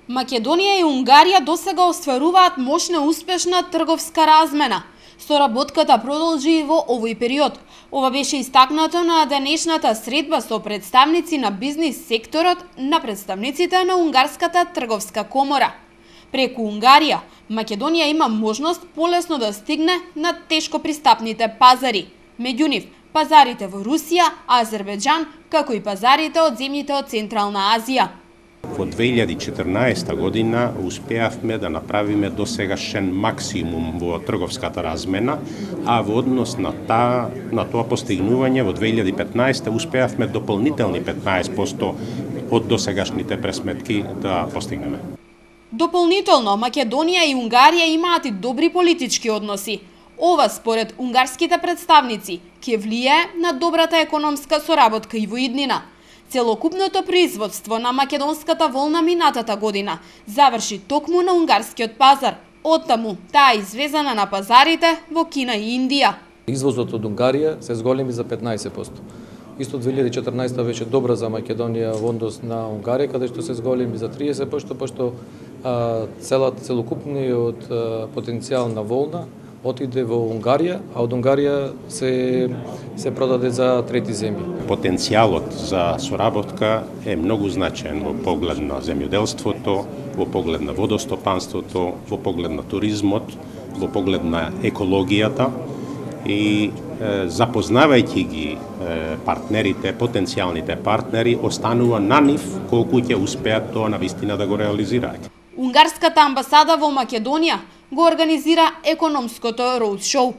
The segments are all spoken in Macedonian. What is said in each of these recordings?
Македонија и Унгарија досега остваруваат мощна успешна трговска размена. Соработката продолжи и во овој период. Ова беше истакнато на денешната средба со представници на бизнис секторот на представниците на Унгарската трговска комора. Преку Унгарија, Македонија има можност полесно да стигне на тешко пристапните пазари. Меѓу нив, пазарите во Русија, Азербеџан, како и пазарите од земјите од Централна Азија. Во 2014 година успеавме да направиме досегашен максимум во трговската размена, а во однос на тоа постигнување во 2015 успеавме дополнителни 15% од досегашните пресметки да постигнеме. Дополнително, Македонија и Унгарија имаат и добри политички односи. Ова, според унгарските представници, ќе влијае на добрата економска соработка и во иднина. Целокупното производство на македонската волна минатата година заврши токму на унгарскиот пазар. Оттаму таа извезена на пазарите во Кина и Индија. Извозот од Унгарија се зголеми за 15%. Исто 2014 беше добра за Македонија во однос на Унгарија, каде што се зголеми за 30%, пошто целокупниот потенцијал на волна отиде во Унгарија, а од Унгарија се продаде за трети земји. Потенцијалот за соработка е многу значаен во поглед на земјоделството, во поглед на водостопанството, во поглед на туризмот, во поглед на екологијата и запознавајќи ги партнерите, потенцијалните партнери, останува на нив колку ќе успеат тоа навистина да го реализираат. Унгарската амбасада во Македонија го организира економското роудшоу.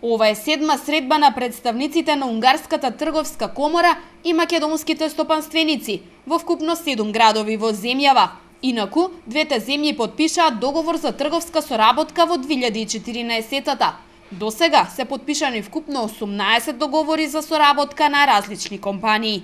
Ова е седма средба на представниците на Унгарската трговска комора и македонските стопанственици во вкупно 7 градови во земјава. Инаку, двете земји потпишаат договор за трговска соработка во 2014-та. Досега се потпишани вкупно 18 договори за соработка на различни компании.